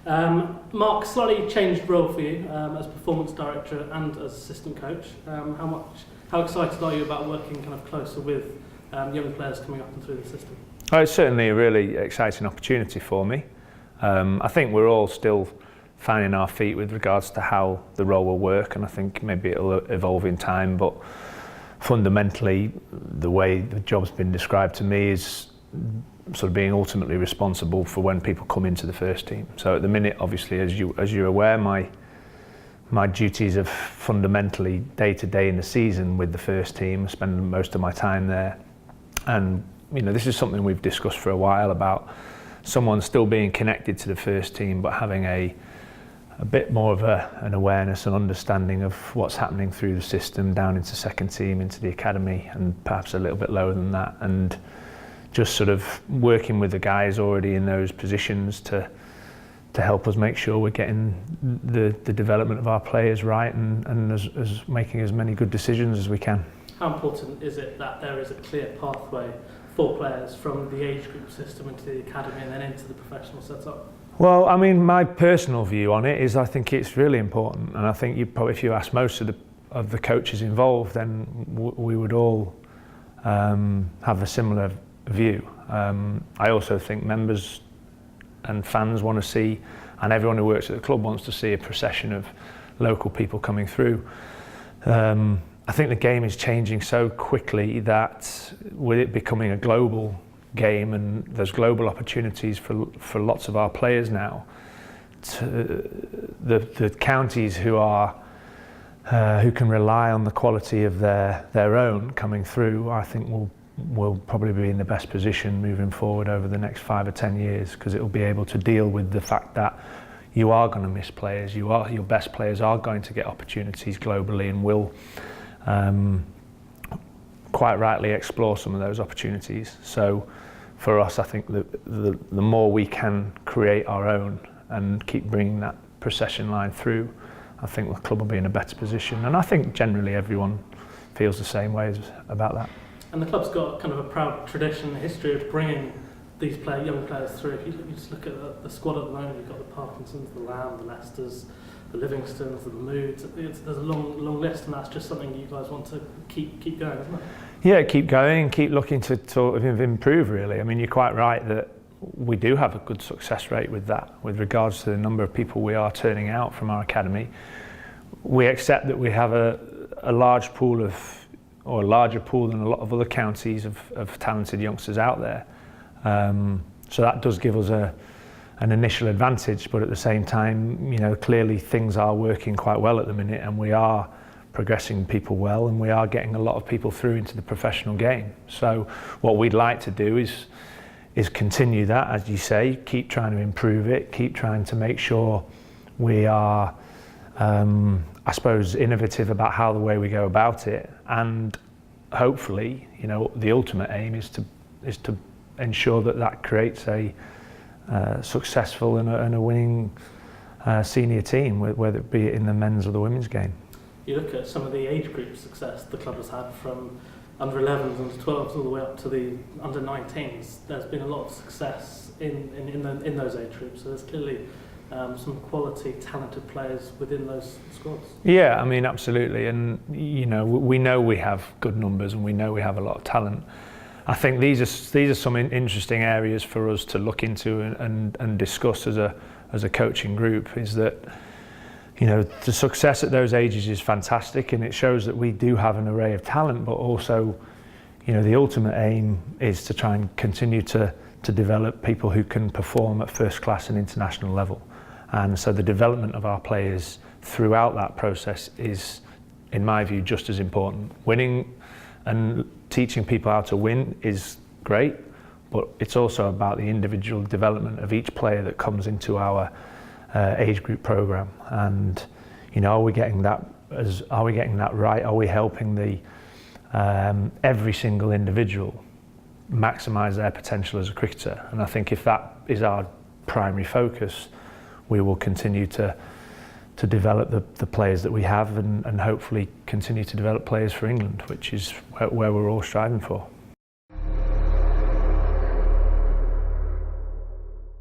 Mark, slightly changed role for you as performance director and as assistant coach. How excited are you about working kind of closer with young players coming up and through the system? Oh, it's certainly a really exciting opportunity for me. I think we're all still finding our feet with regards to how the role will work, and I think maybe it'll evolve in time, but fundamentally the way the job's been described to me is sort of being ultimately responsible for when people come into the first team. So at the minute, obviously, as you're aware, my duties are fundamentally day to day in the season with the first team. I spend most of my time there, and this is something we've discussed for a while about someone still being connected to the first team but having a bit more of an awareness and understanding of what's happening through the system down into second team, into the academy, and perhaps a little bit lower than that, and just sort of working with the guys already in those positions to help us make sure we're getting the development of our players right and as making as many good decisions as we can. How important is it that there is a clear pathway for players from the age group system into the academy and then into the professional setup? Well, I mean, my personal view on it is I think it's really important, and I think if you ask most of the coaches involved, then we would all have a similar view. I also think members and fans want to see, and everyone who works at the club wants to see, a procession of local people coming through. I think the game is changing so quickly that with it becoming a global game, and there's global opportunities for lots of our players now, the counties who can rely on the quality of their own coming through, I think will probably be in the best position moving forward over the next 5 or 10 years, because it will be able to deal with the fact that you are going to miss players, your best players are going to get opportunities globally and will quite rightly explore some of those opportunities. So for us, I think the more we can create our own and keep bringing that procession line through, I think the club will be in a better position. And I think generally everyone feels the same way about that. And the club's got kind of a proud tradition and history of bringing these young players through. If you just look at the squad at the moment, you've got the Parkinsons, the Lamb, the Leicesters, the Livingstons, the Moods. There's a long list, and that's just something you guys want to keep going, isn't it? Yeah, keep going, keep looking to sort of improve, really. I mean, you're quite right that we do have a good success rate with that, with regards to the number of people we are turning out from our academy. We accept that we have a large pool or a larger pool than a lot of other counties of talented youngsters out there. So that does give us an initial advantage, but at the same time, clearly things are working quite well at the minute, and we are progressing people well, and we are getting a lot of people through into the professional game. So what we'd like to do is continue that, as you say, keep trying to improve it, keep trying to make sure we are, I suppose, innovative about the way we go about it, and hopefully, the ultimate aim is to ensure that creates a successful and a winning senior team, whether it be in the men's or the women's game. You look at some of the age group success the club has had, from under 11s, under 12s, all the way up to the under 19s. There's been a lot of success in those age groups. So there's clearly some quality, talented players within those squads. Yeah, I mean, absolutely. And we know we have good numbers, and we know we have a lot of talent. I think these are some interesting areas for us to look into and discuss as a coaching group. Is that the success at those ages is fantastic, and it shows that we do have an array of talent, but also the ultimate aim is to try and continue to develop people who can perform at first class and international level. And so the development of our players throughout that process is, in my view, just as important. Winning and teaching people how to win is great, but it's also about the individual development of each player that comes into our age group program. And are we getting that right? Are we helping every single individual maximise their potential as a cricketer? And I think if that is our primary focus, we will continue to develop the players that we have, and hopefully continue to develop players for England, which is where we're all striving for.